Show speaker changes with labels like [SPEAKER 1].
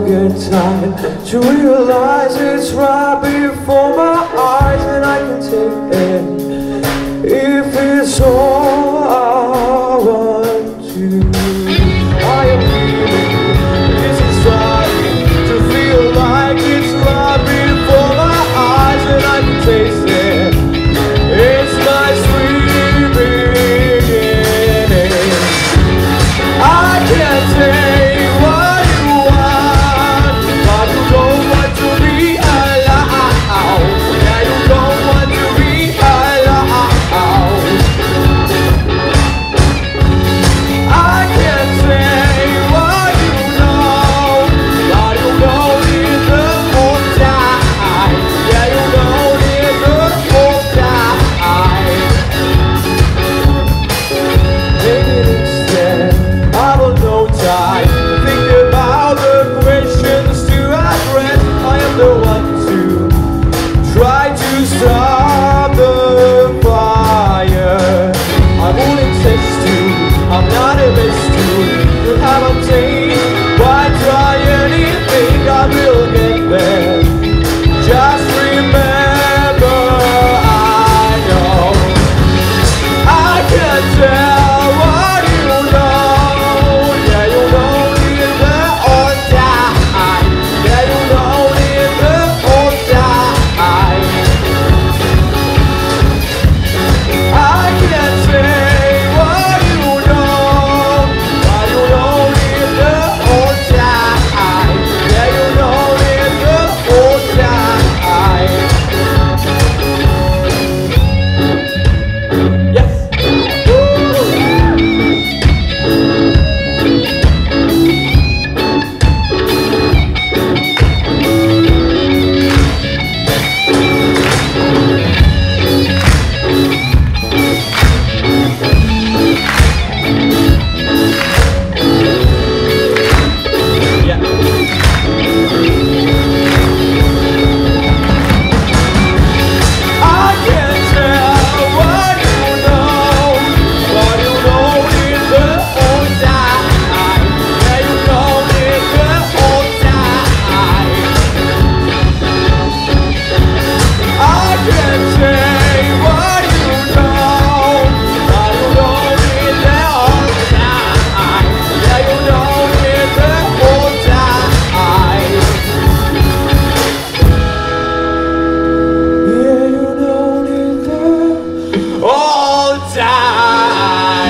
[SPEAKER 1] get tired to realize it's right before my eyes, and I can take it if it's all I want to. I am feeling this is starting to feel like it's right before my eyes, and I can taste it. It's my sweet beginning. I can't say what you want, but you don't want to be allowed. Yeah, you don't want to be allowed. I can't say what you know, but you know it's the whole time. Yeah, you know it's the whole time. Maybe instead I will no time to think about the questions to address. I am the one to try to stop the fire. I won't insist to, I'm not a best to have obtained. Why try anything? I will get there. Just remember, I know I can't tell what you know. Yeah, you know it's the whole time. Yeah, you know it's the whole time. I can't say what you know, but you know it's the whole time. Yeah, you know it's the whole time. Yes. I can't tell what you know, but you know it's the whole time. Yeah, you know it's the whole time. I can't say what you know, but you know it's the whole time. Yeah, you know it's the whole time. Yeah, you know it's the whole time.